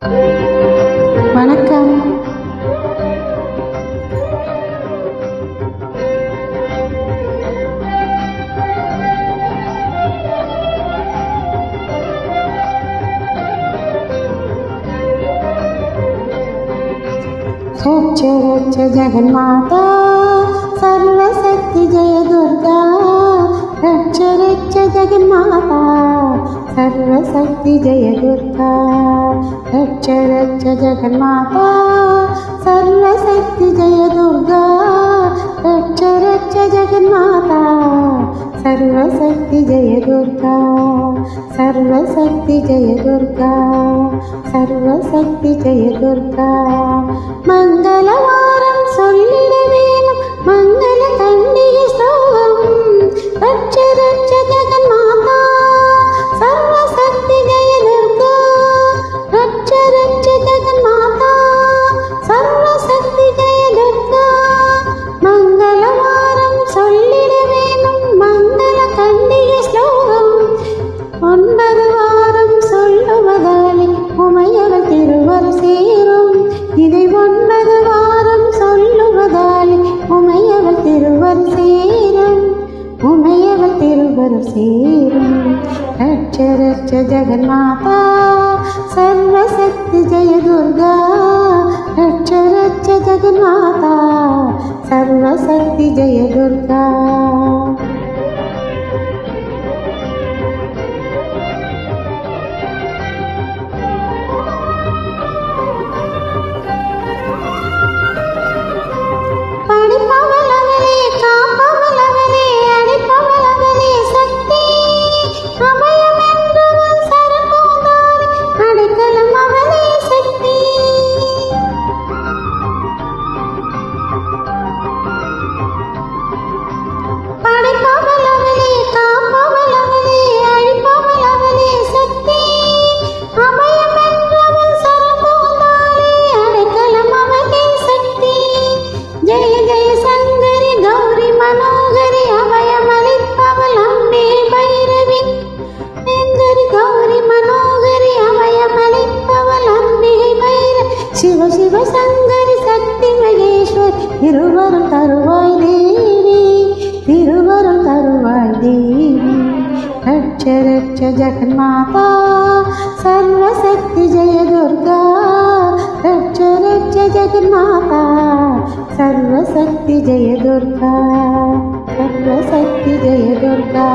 வணக்கம். रक्ष रक्ष जगन्माता सर्वशक्ति जय दुर्गा रक्ष रक्ष जगन्माता सर्वशक्ति जय दुर्गा रक्ष रक्ष जगन्माता सर्वशक्ति जय दुर्गा रक्ष रक्ष जगन्माता सर्वशक्ति जय दुर्गा सर्वशक्ति जय दुर्गा सर्वशक्ति जय दुर्गा मंगलवारं சொல்லிட வேணும் மங்கள கண்டிய ஸ்லோகம் ரட்ச ரட்ச ஜகன்மாதா சர்வசக்தி ஜெய துர்கா ரட்ச ரட்ச ஜகன்மாதா சர்வசக்தி ஜெய துர்கா மங்களவாரம் சொல்லிட வேணும் மங்கள கண்டிய ஸ்லோகம் 9 வாரம் சொல்லுவதாலே உமையவள் திருவர் சேரும் இதை 9 வாரம் சொல்லுவதாலே உமையவள் திருவர் சேரும் உமையவள் திருவர் சேரும் ரட்ச ரட்ச ஜகன்மாதா सर्वशक्ति जय दुर्गा रक्ष रक्ष जगन्माता सर्वशक्ति जय दुर्गा படிப்பவளவளே காப்பவளவளே அடிப்பவளவளே சக்தி அபயம் என்றவள் சரபோதாரி அடைக்கலம் அவளே சக்தி படிப்பவளவளே காப்பவளவளே அடிப்பவளவளே சக்தி அபயம் என்றவள் சரபோதாரி அடைக்கலம் அவளே சக்தி जय जय संगरी गौरी मनोहरी अभयमलिप्पवल अम्बे भैरवी संगरी गौरी मनोहरी अभयमलिप्पवल अम्बे भैरवी शिव शिव संगरी शक्ति महेश्वर तिरुवरम तरुवाय देवी तिरुवरम तरुवाय देवी रक्ष रक्ष जगन्माता सर्वशक्ति जय दुर्गा रक्ष रक्ष जगन्माता सर्वशक्ति जय दुर्गा सर्वशक्ति जय दुर्गा।